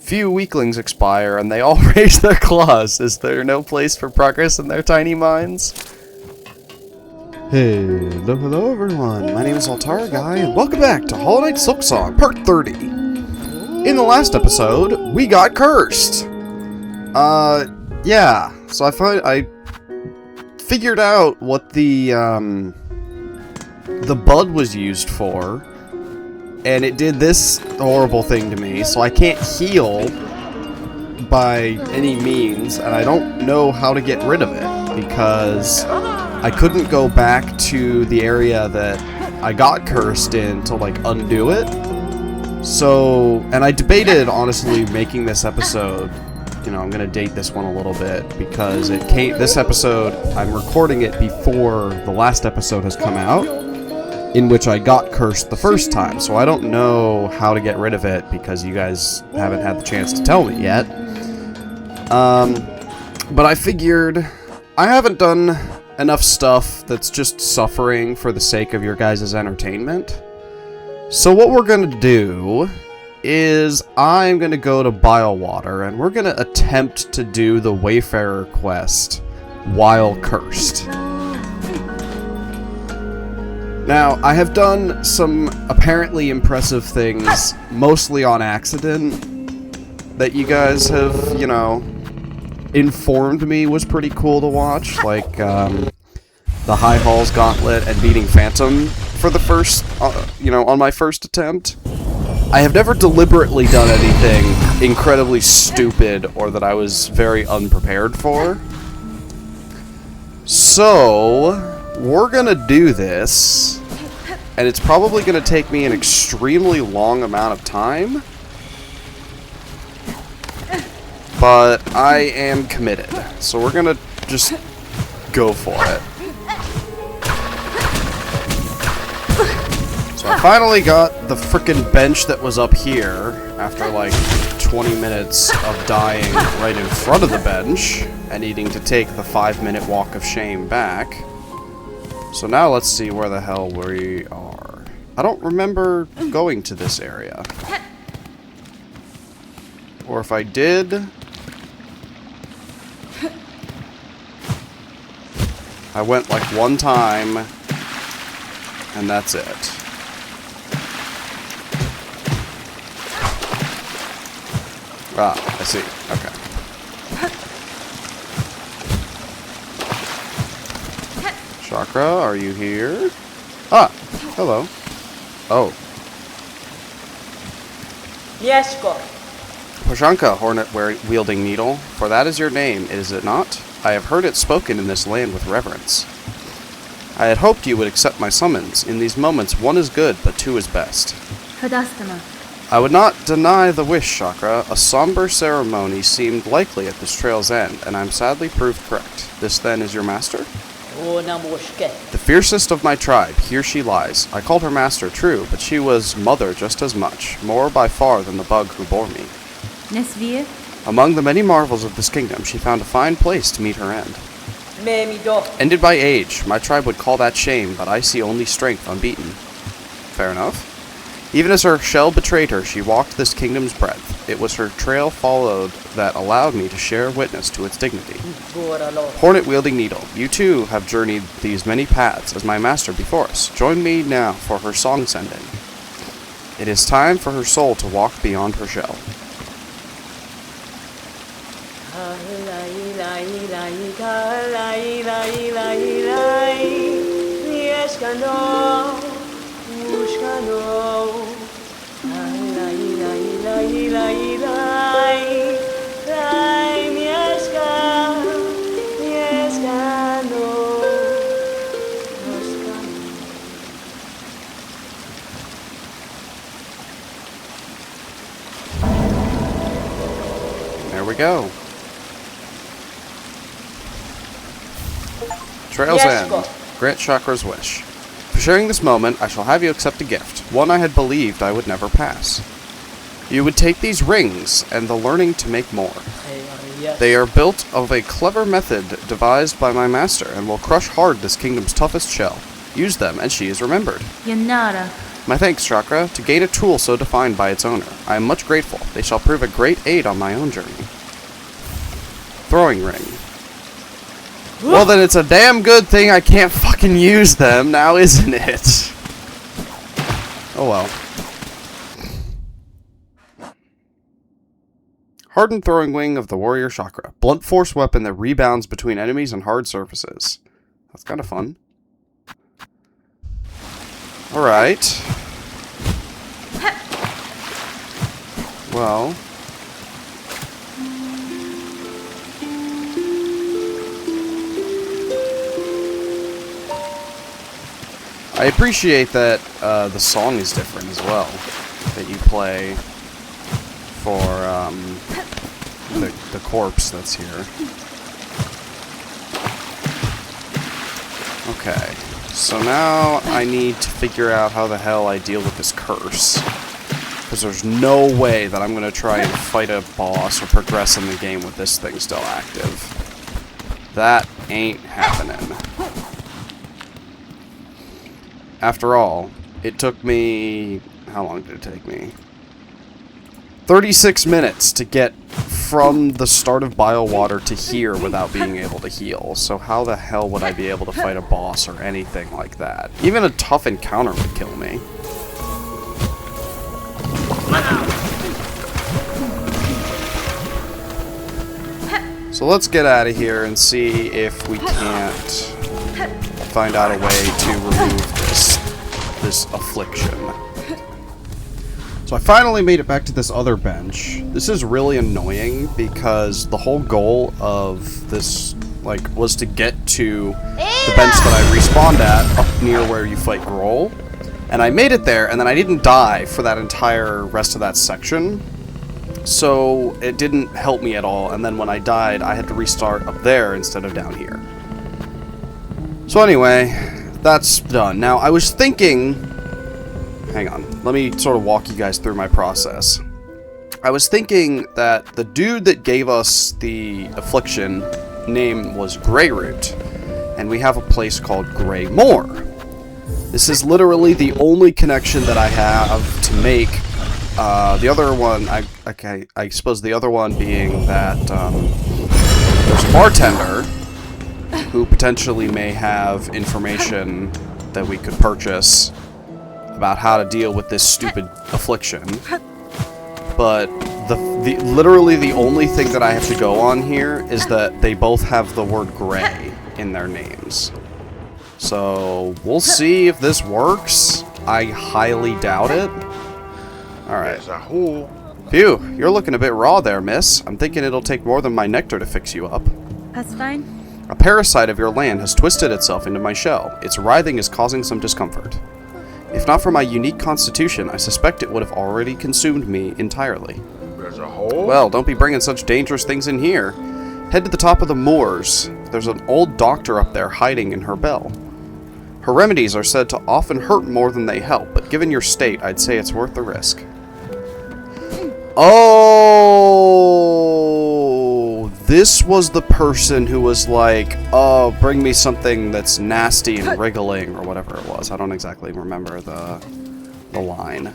Few weaklings expire, and they all raise their claws. Is there no place for progress in their tiny minds? Hello everyone. My name is AltaraGuy, and welcome back to Hollow Knight Silksong, Part 30. In the last episode, we got cursed. Yeah. So I figured out what the bud was used for. And it did this horrible thing to me, so I can't heal by any means, and I don't know how to get rid of it, because I couldn't go back to the area that I got cursed in to, like, undo it. So, and I debated, honestly, making this episode, you know, I'm gonna date this one a little bit, because this episode, I'm recording it before the last episode has come out, in which I got cursed the first time, so I don't know how to get rid of it because you guys haven't had the chance to tell me yet. But I figured I haven't done enough stuff that's just suffering for the sake of your guys' entertainment. So what we're gonna do is I'm gonna go to Bilewater and we're gonna attempt to do the Wayfarer quest while cursed. Now, I have done some apparently impressive things, mostly on accident, that you guys have, you know, informed me was pretty cool to watch, like, the High Halls Gauntlet and beating Phantom for the first, you know, on my first attempt. I have never deliberately done anything incredibly stupid or that I was very unprepared for. So we're gonna do this, and it's probably gonna take me an extremely long amount of time, but I am committed, so we're gonna just go for it. So I finally got the frickin' bench that was up here after like 20 minutes of dying right in front of the bench and needing to take the 5-minute walk of shame back. So now let's see where the hell we are. I don't remember going to this area. Or if I did, I went like one time, and that's it. Ah, I see. Okay. Chakra, are you here? Ah, hello. Oh. Yes, go. Pashanka, hornet-wielding needle, for that is your name, is it not? I have heard it spoken in this land with reverence. I had hoped you would accept my summons. In these moments, one is good, but two is best. Hadastama. I would not deny the wish, Chakra. A somber ceremony seemed likely at this trail's end, and I'm sadly proved correct. This, then, is your master? The fiercest of my tribe, here she lies. I called her master, true, but she was mother just as much, more by far than the bug who bore me. Nesvir? Among the many marvels of this kingdom, she found a fine place to meet her end. Ended by age, my tribe would call that shame, but I see only strength unbeaten. Fair enough. Even as her shell betrayed her, she walked this kingdom's breadth. It was her trail followed that allowed me to share witness to its dignity. Hornet-wielding needle, you too have journeyed these many paths as my master before us. Join me now for her song sending. It is time for her soul to walk beyond her shell. There we go. Trail's End. Grant Chakra's wish. For sharing this moment, I shall have you accept a gift, one I had believed I would never pass. You would take these rings, and the learning to make more. They are built of a clever method devised by my master, and will crush hard this kingdom's toughest shell. Use them, and she is remembered. Yanara. My thanks, Chakra, to gain a tool so defined by its owner. I am much grateful. They shall prove a great aid on my own journey. Throwing ring. Well, then it's a damn good thing I can't fucking use them now, isn't it? Oh well. Hardened throwing wing of the warrior chakra. Blunt force weapon that rebounds between enemies and hard surfaces. That's kind of fun. Alright. Well. I appreciate that the song is different as well. That you play for the corpse that's here. Okay, so now I need to figure out how the hell I deal with this curse. Because there's no way that I'm going to try and fight a boss or progress in the game with this thing still active. That ain't happening. After all, it took me... How long did it take me? 36 minutes to get from the start of Biowater to here without being able to heal. So how the hell would I be able to fight a boss or anything like that? Even a tough encounter would kill me. So let's get out of here and see if we can't find out a way to remove this affliction. So I finally made it back to this other bench. This is really annoying because the whole goal of this, like, was to get to the bench that I respawned at up near where you fight Grohl. And I made it there, and then I didn't die for that entire rest of that section. So it didn't help me at all, and then when I died, I had to restart up there instead of down here. So anyway, that's done. Now, I was thinking... Hang on, let me sort of walk you guys through my process. I was thinking that the dude that gave us the affliction name was Greyroot, and we have a place called Greymoor. This is literally the only connection that I have to make. The other one, I suppose the other one being that there's a bartender who potentially may have information that we could purchase about how to deal with this stupid affliction. But literally the only thing that I have to go on here is that they both have the word gray in their names. So we'll see if this works. I highly doubt it. Alright. Phew, you're looking a bit raw there, miss. I'm thinking it'll take more than my nectar to fix you up. That's fine. A parasite of your land has twisted itself into my shell. Its writhing is causing some discomfort. If not for my unique constitution, I suspect it would have already consumed me entirely. There's a hole? Well, don't be bringing such dangerous things in here. Head to the top of the moors. There's an old doctor up there hiding in her bell. Her remedies are said to often hurt more than they help, but given your state, I'd say it's worth the risk. Oh, this was the person who was like, oh, bring me something that's nasty and wriggling, or whatever it was. I don't exactly remember the line.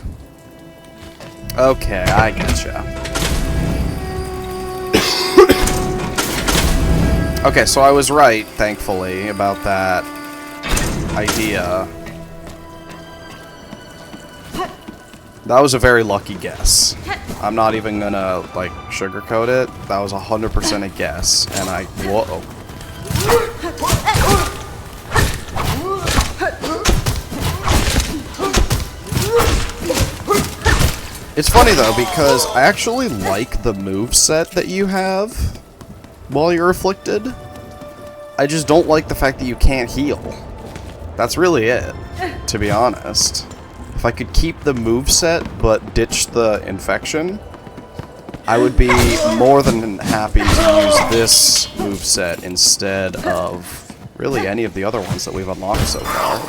Okay, I getcha. Okay, so I was right, thankfully, about that idea. That was a very lucky guess. I'm not even gonna, like, sugarcoat it. That was 100% a guess, and whoa. It's funny, though, because I actually like the moveset that you have while you're afflicted. I just don't like the fact that you can't heal. That's really it, to be honest. If I could keep the moveset but ditch the infection, I would be more than happy to use this moveset instead of really any of the other ones that we've unlocked so far.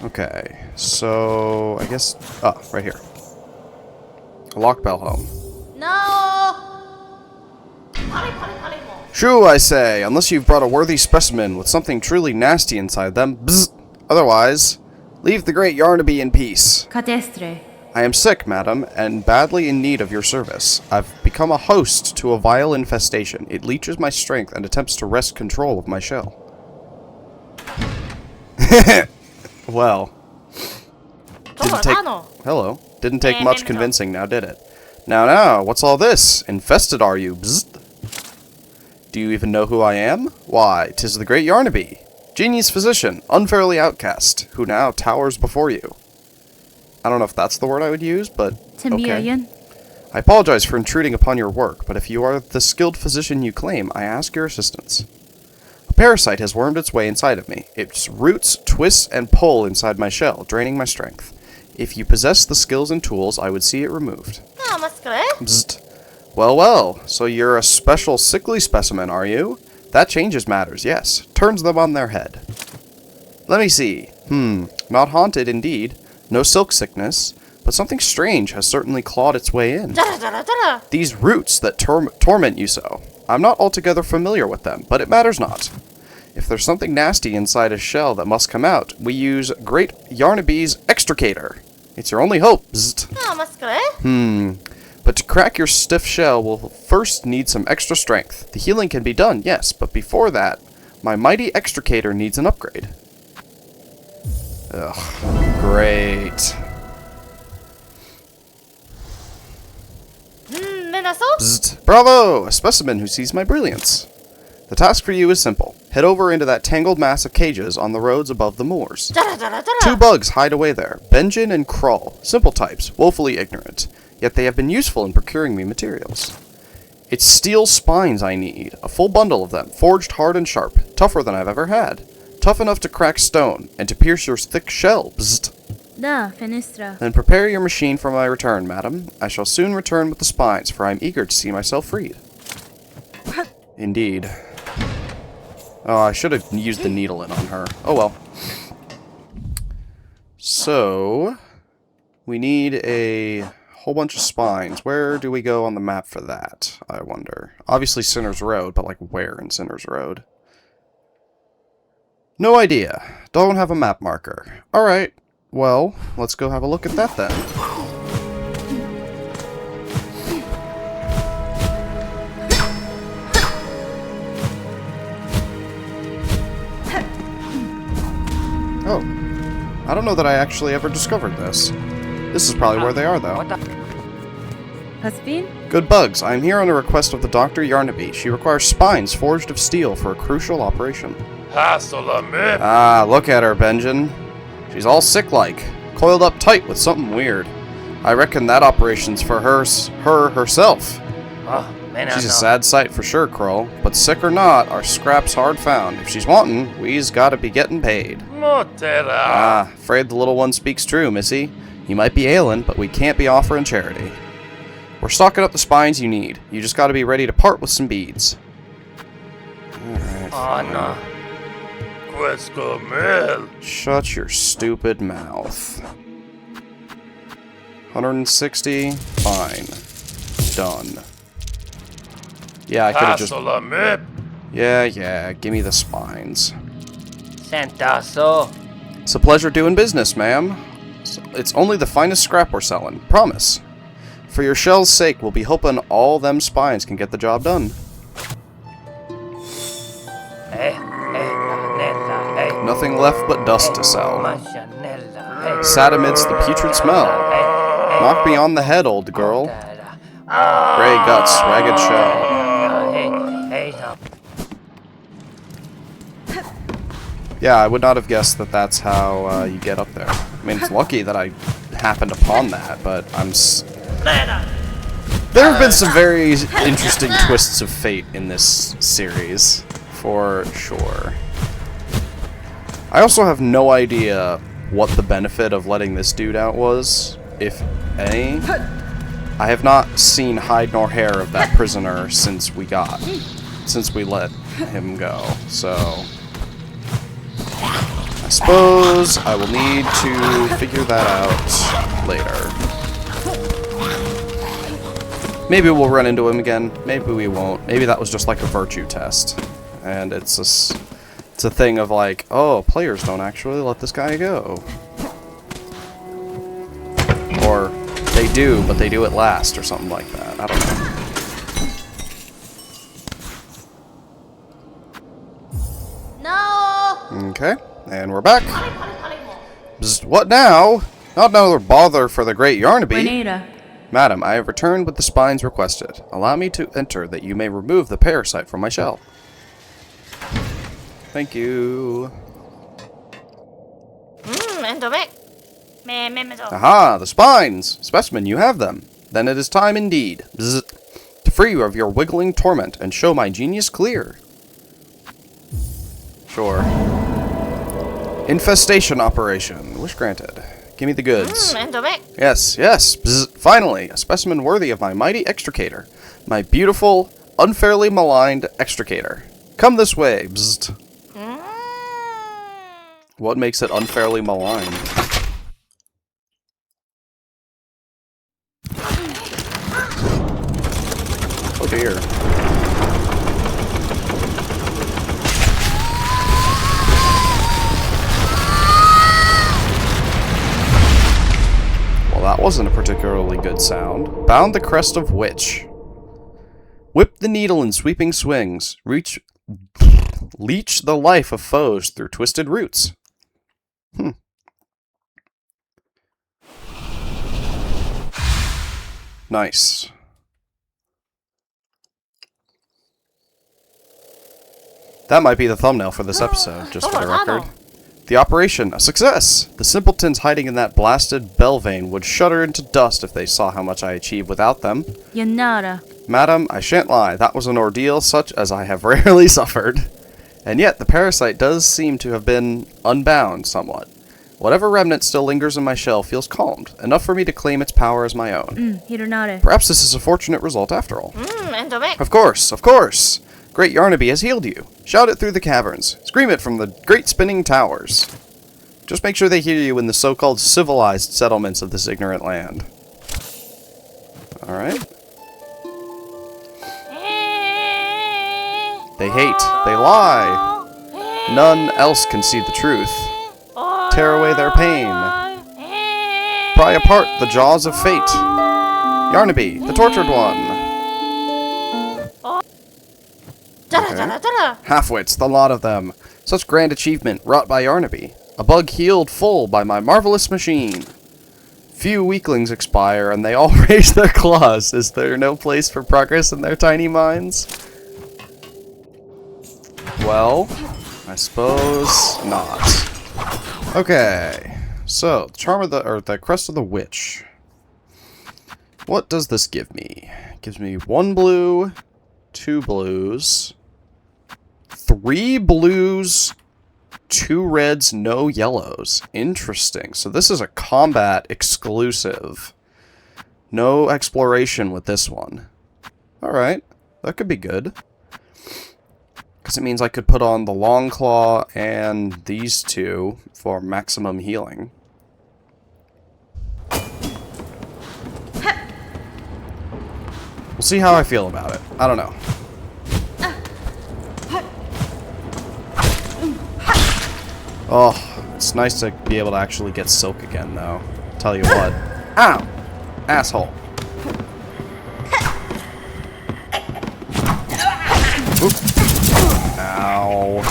Okay, so I guess... Oh, right here. A lock bell home. No! Shoo, I say, unless you've brought a worthy specimen with something truly nasty inside them. Bzzzt. Otherwise, leave the great Yarnaby in peace. Cadestre. I am sick, madam, and badly in need of your service. I've become a host to a vile infestation. It leeches my strength and attempts to wrest control of my shell. Well. Hello. Didn't take much convincing, now did it? Now, what's all this? Infested are you? Bzzzt. Do you even know who I am? Why, 'tis the great Yarnaby, genius physician, unfairly outcast, who now towers before you. I don't know if that's the word I would use, but okay. I apologize for intruding upon your work, but if you are the skilled physician you claim, I ask your assistance. A parasite has wormed its way inside of me. Its roots twist and pull inside my shell, draining my strength. If you possess the skills and tools, I would see it removed. Bzzzt. Well, so you're a special sickly specimen, are you? That changes matters, yes. Turns them on their head. Let me see. Not haunted, indeed. No silk sickness. But something strange has certainly clawed its way in. These roots that torment you so. I'm not altogether familiar with them, but it matters not. If there's something nasty inside a shell that must come out, we use Great Yarnaby's extricator. It's your only hope. Bzzzt. But to crack your stiff shell, we'll first need some extra strength. The healing can be done, yes, but before that, my mighty extricator needs an upgrade. Ugh, great. Bzzzt. Bravo! A specimen who sees my brilliance. The task for you is simple. Head over into that tangled mass of cages on the roads above the moors. 2 bugs hide away there, Benjin and Krull. Simple types, woefully ignorant. Yet they have been useful in procuring me materials. It's steel spines I need, a full bundle of them, forged hard and sharp, tougher than I've ever had. Tough enough to crack stone, and to pierce your thick shell. Bzzzt. Then prepare your machine for my return, madam. I shall soon return with the spines, for I am eager to see myself freed. Indeed. Oh, I should have used the needle in on her. Oh well. So, we need a whole bunch of spines. Where do we go on the map for that, I wonder? Obviously Sinner's Road, but like where in Sinner's Road? No idea. Don't have a map marker. Alright, well, let's go have a look at that then. Oh, I don't know that I actually ever discovered this. This is probably where they are, though. Good bugs. I am here on a request of the Dr. Yarnaby. She requires spines forged of steel for a crucial operation. Ah, look at her, Benjin. She's all sick-like, coiled up tight with something weird. I reckon that operation's for her herself. She's a sad sight for sure, Krull. But sick or not, our scrap's hard found. If she's wantin', we's gotta be getting paid. Ah, afraid the little one speaks true, missy. You might be ailin', but we can't be offering charity. We're stocking up the spines you need. You just gotta be ready to part with some beads. Alright. Shut your stupid mouth. 160? Fine. Done. Yeah, I could've just... Yeah, give me the spines. It's a pleasure doing business, ma'am. It's only the finest scrap we're selling. Promise. For your shell's sake, we'll be hoping all them spines can get the job done. Nothing left but dust to sell. Sat amidst the putrid smell. Knock me on the head, old girl. Gray guts, ragged shell. Yeah, I would not have guessed that that's how you get up there. I mean, it's lucky that I happened upon that, but there have been some very interesting twists of fate in this series, for sure. I also have no idea what the benefit of letting this dude out was, if any. I have not seen hide nor hair of that prisoner since we let him go, so I suppose I will need to figure that out later. Maybe we'll run into him again. Maybe we won't. Maybe that was just like a virtue test. And it's a thing of like, oh, players don't actually let this guy go. Or they do, but they do it last or something like that. I don't know. No! Okay, and we're back. What now? Not another bother for the great Yarnaby. Renita. Madam, I have returned with the spines requested. Allow me to enter that you may remove the parasite from my shell. Thank you. Aha, the spines! Specimen, you have them. Then it is time indeed. Bzz. To free you of your wiggling torment and show my genius clear. Sure. Infestation operation. Wish granted. Give me the goods. Yes, yes. Bzz. Finally, a specimen worthy of my mighty extricator. My beautiful, unfairly maligned extricator. Come this way. Bzz. What makes it unfairly maligned? Oh dear. Well, that wasn't a particularly good sound. Bound the crest of witch. Whip the needle in sweeping swings. Leech the life of foes through twisted roots. Nice. That might be the thumbnail for this episode, just for the record. The operation, a success! The simpletons hiding in that blasted Belvane would shudder into dust if they saw how much I achieved without them. Yanara. Madam, I shan't lie, that was an ordeal such as I have rarely suffered. And yet, the parasite does seem to have been unbound somewhat. Whatever remnant still lingers in my shell feels calmed, enough for me to claim its power as my own. Hironare. Perhaps this is a fortunate result after all. Of course, of course! Great Yarnaby has healed you. Shout it through the caverns. Scream it from the great spinning towers. Just make sure they hear you in the so-called civilized settlements of this ignorant land. Alright. They hate. They lie. None else can see the truth. Tear away their pain. Pry apart the jaws of fate. Yarnaby, the tortured one. Okay. Half-wits, the lot of them. Such grand achievement wrought by Yarnaby. A bug healed full by my marvelous machine. Few weaklings expire, and they all raise their claws. Is there no place for progress in their tiny minds? Well, I suppose not. Okay, so charm of the crest of the witch. What does this give me? It gives me 1 blue, 2 blues, 3 blues, 2 reds, no yellows. Interesting. So this is a combat exclusive. No exploration with this one. Alright, that could be good. Because it means I could put on the long claw and these 2 for maximum healing. We'll see how I feel about it. I don't know. Oh, it's nice to be able to actually get silk again, though. Tell you what. Ow! Asshole. Oop. Ow.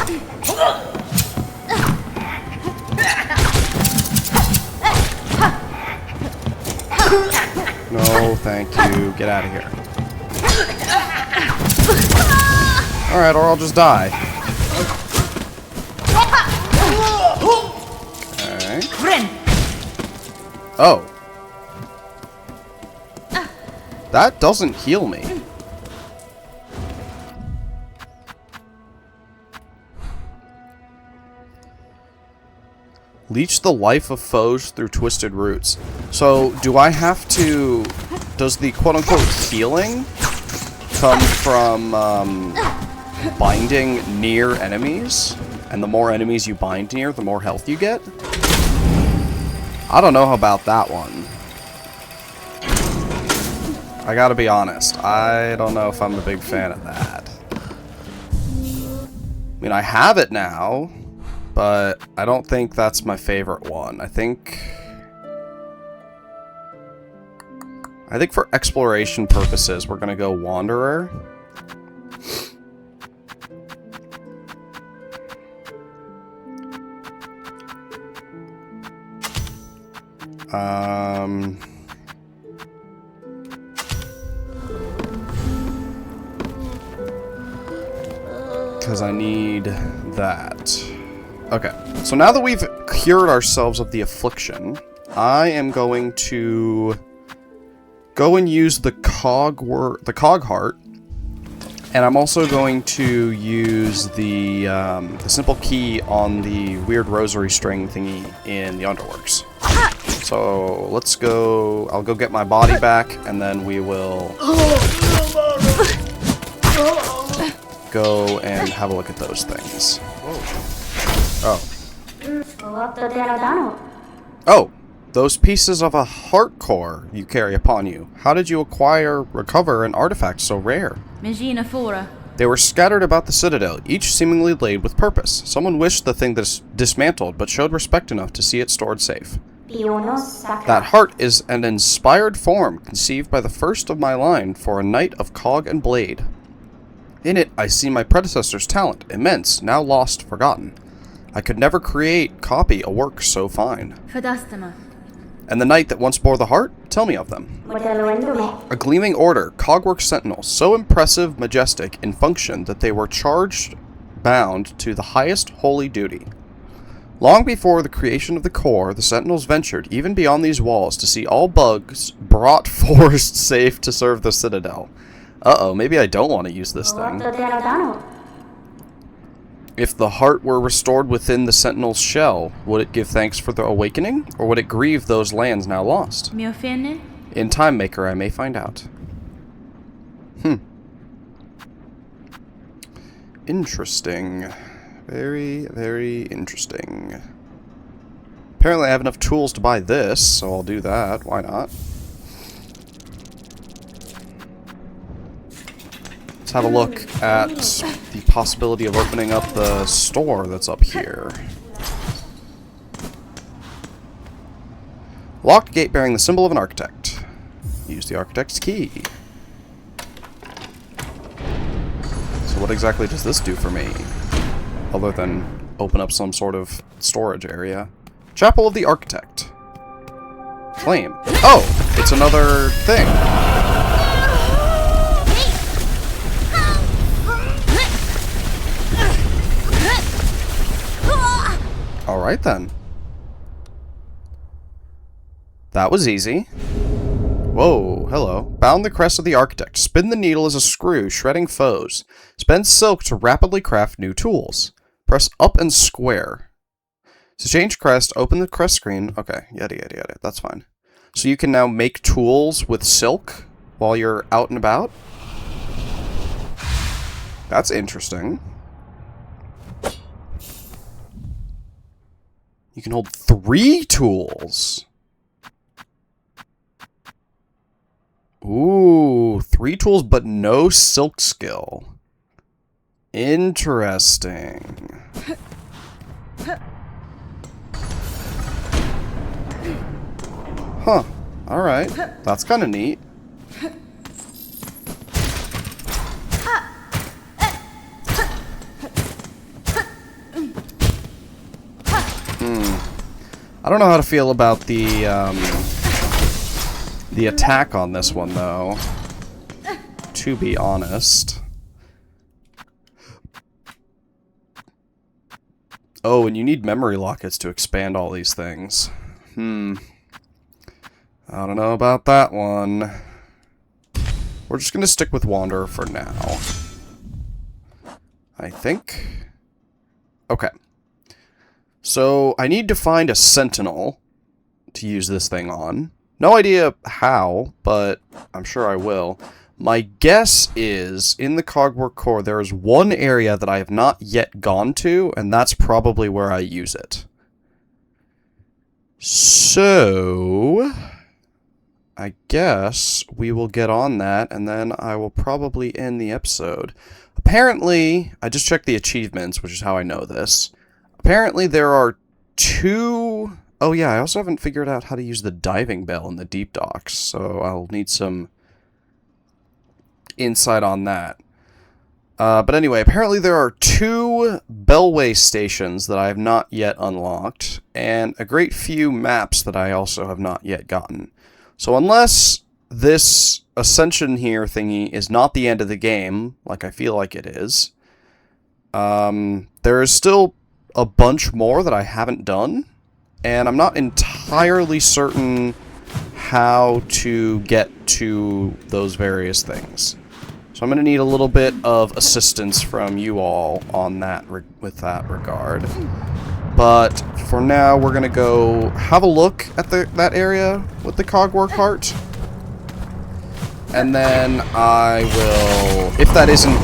No, thank you. Get out of here. Alright, or I'll just die. Okay. Oh. That doesn't heal me. Leech the life of foes through twisted roots. So, do I have to... Does the quote-unquote healing come from binding near enemies? And the more enemies you bind near, the more health you get? I don't know about that one. I gotta be honest. I don't know if I'm a big fan of that. I mean, I have it now, but I don't think that's my favorite one. I think for exploration purposes, we're gonna go Wanderer. Because I need that. Okay, so now that we've cured ourselves of the affliction, I am going to go and use the cog heart, and I'm also going to use the simple key on the weird rosary string thingy in the Underworks. So let's go. I'll go get my body back, and then we will go and have a look at those things. Whoa. Oh, those pieces of a heart core you carry upon you. How did you recover an artifact so rare? They were scattered about the citadel, each seemingly laid with purpose. Someone wished the thing dismantled, but showed respect enough to see it stored safe. That heart is an inspired form, conceived by the first of my line for a knight of cog and blade. In it, I see my predecessor's talent, immense, now lost, forgotten. I could never copy a work so fine. And the knight that once bore the heart? Tell me of them. A gleaming order, cogwork sentinels, so impressive, majestic in function that they were bound to the highest holy duty. Long before the creation of the core, the sentinels ventured even beyond these walls to see all bugs brought forth safe to serve the citadel. Uh-oh, maybe I don't want to use this thing. If the heart were restored within the sentinel's shell, would it give thanks for the awakening, or would it grieve those lands now lost? In Time Maker, I may find out. Interesting. Very, very interesting. Apparently I have enough tools to buy this, so I'll do that. Why not? Let's have a look at the possibility of opening up the store that's up here. Locked gate bearing the symbol of an architect. Use the architect's key. So what exactly does this do for me? Other than open up some sort of storage area. Chapel of the Architect. Claim. Oh! It's another thing. Alright then. That was easy. Whoa, hello. Bound the crest of the Architect. Spin the needle as a screw, shredding foes. Spend silk to rapidly craft new tools. Press up and square. To change crest, open the crest screen. Okay, yada yada yada. That's fine. So you can now make tools with silk while you're out and about. That's interesting. You can hold 3 tools. Ooh, 3 tools but no silk skill. Interesting. Huh. Alright. That's kind of neat. I don't know how to feel about the attack on this one, though. To be honest. Oh, and you need memory lockets to expand all these things. I don't know about that one. We're just gonna stick with Wanderer for now. I think. Okay. So, I need to find a Sentinel to use this thing on. No idea how, but I'm sure I will. My guess is, in the Cogwork Core, there is one area that I have not yet gone to, and that's probably where I use it. So... I guess we will get on that, and then I will probably end the episode. Apparently, I just checked the achievements, which is how I know this. Apparently, there are 2... Oh yeah, I also haven't figured out how to use the diving bell in the deep docks, so I'll need some insight on that. But anyway, apparently there are 2 bellway stations that I have not yet unlocked, and a great few maps that I also have not yet gotten. So unless this ascension here thingy is not the end of the game, like I feel like it is, there is still a bunch more that I haven't done, and I'm not entirely certain how to get to those various things. So I'm going to need a little bit of assistance from you all on that with that regard. But for now, we're going to go have a look at that area with the cogwork heart. And then I will, if that isn't,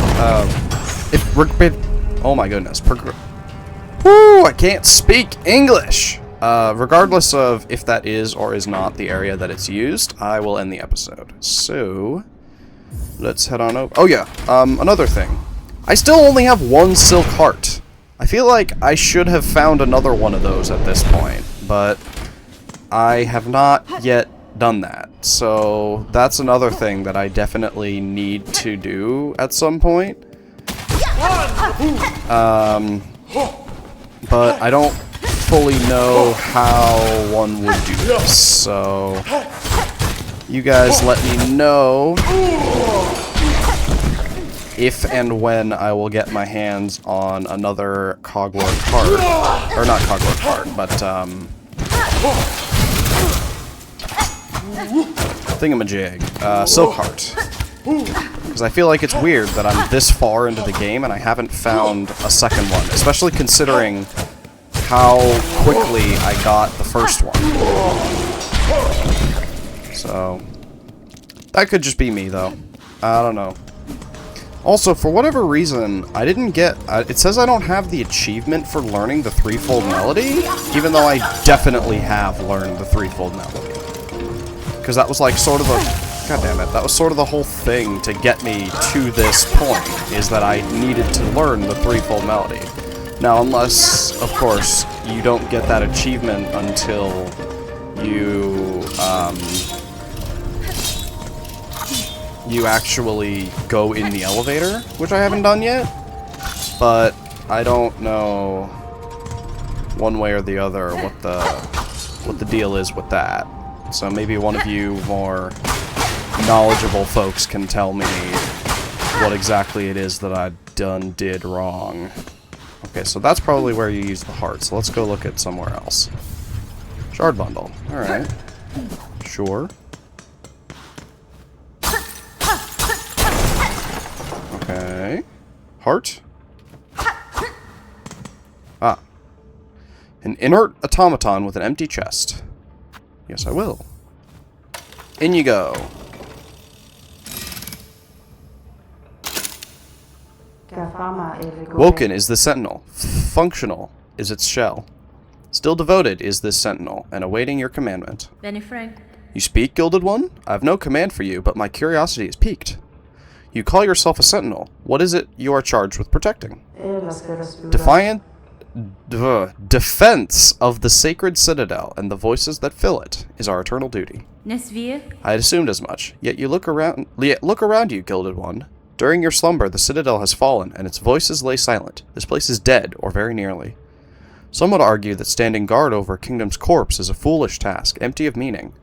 oh my goodness, woo, I can't speak English. Regardless of if that is or is not the area that it's used, I will end the episode. So, let's head on over. Oh yeah, another thing. I still only have 1 silk heart. I feel like I should have found another one of those at this point, but I have not yet done that. So that's another thing that I definitely need to do at some point. But I don't fully know how one would do this, so you guys let me know if and when I will get my hands on another cogwork heart. Or not cogwork heart, but, thingamajig. Silk heart. Because I feel like it's weird that I'm this far into the game and I haven't found a second one. Especially considering how quickly I got the first one. So, that could just be me, though. I don't know. Also, for whatever reason, I didn't get... it says I don't have the achievement for learning the threefold melody, even though I definitely have learned the threefold melody. Because that was like sort of a... God damn it. That was sort of the whole thing to get me to this point, is that I needed to learn the threefold melody. Now, unless, of course, you don't get that achievement until you, you actually go in the elevator, which I haven't done yet, but I don't know one way or the other what the deal is with that. So maybe one of you more knowledgeable folks can tell me what exactly it is that I did wrong. Okay, so that's probably where you use the heart, so let's go look at somewhere else. Shard bundle. Alright. Sure. Okay. Heart. Ah. An inert automaton with an empty chest. Yes, I will. In you go. Woken is the sentinel. Functional is its shell. Still devoted is this sentinel, and awaiting your commandment. Benny Frank. You speak, Gilded One? I have no command for you, but my curiosity is piqued. You call yourself a sentinel. What is it you are charged with protecting? Defense of the sacred citadel and the voices that fill it is our eternal duty. Nesvir. I had assumed as much. Yet look around you, Gilded One. During your slumber, the citadel has fallen, and its voices lay silent. This place is dead, or very nearly. Some would argue that standing guard over a kingdom's corpse is a foolish task, empty of meaning.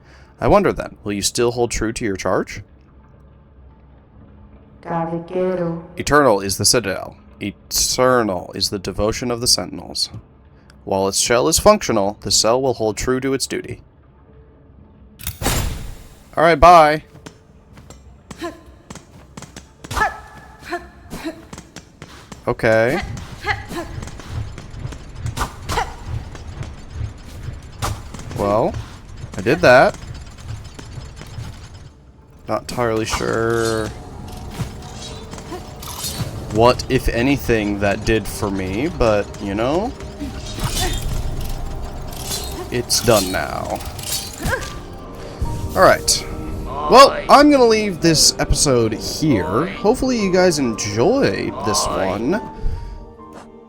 I wonder then, will you still hold true to your charge? Eternal is the citadel. Eternal is the devotion of the sentinels. While its shell is functional, the cell will hold true to its duty. Alright, bye. Okay. Well, I did that. Not entirely sure what, if anything, that did for me, but, you know, it's done now. Alright. Well, I'm gonna leave this episode here. Hopefully you guys enjoyed this one.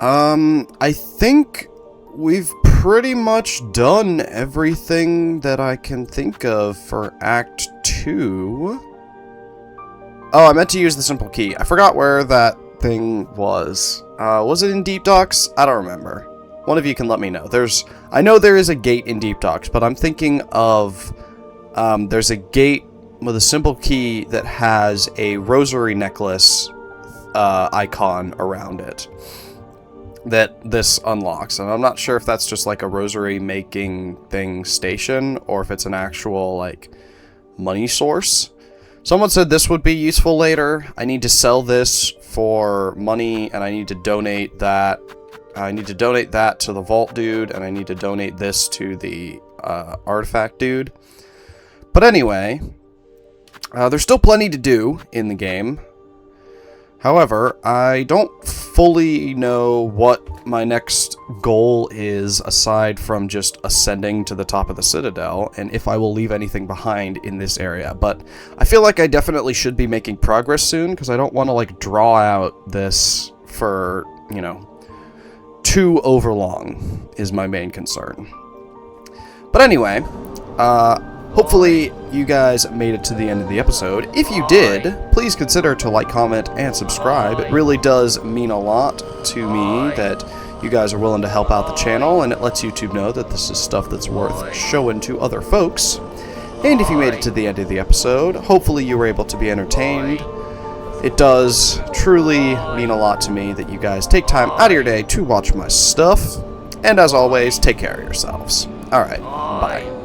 I think we've pretty much done everything that I can think of for Act 2. Oh, I meant to use the simple key. I forgot where that thing was. Was it in Deep Docks? I don't remember. One of you can let me know. I know there is a gate in Deep Docks, but I'm thinking of, there's a gate with a simple key that has a rosary necklace icon around it that this unlocks, and I'm not sure if that's just like a rosary making thing station or if it's an actual like money source. Someone said this would be useful later. I need to sell this for money, and I need to donate that. I need to donate that to the vault dude, and I need to donate this to the artifact dude. But anyway, there's still plenty to do in the game. However, I don't fully know what my next goal is aside from just ascending to the top of the Citadel, and if I will leave anything behind in this area. But I feel like I definitely should be making progress soon, because I don't want to, like, draw out this for, you know, too overlong is my main concern. But anyway, hopefully you guys made it to the end of the episode. If you did, please consider to like, comment, and subscribe. It really does mean a lot to me that you guys are willing to help out the channel, and it lets YouTube know that this is stuff that's worth showing to other folks. And if you made it to the end of the episode, hopefully you were able to be entertained. It does truly mean a lot to me that you guys take time out of your day to watch my stuff. And as always, take care of yourselves. Alright, bye.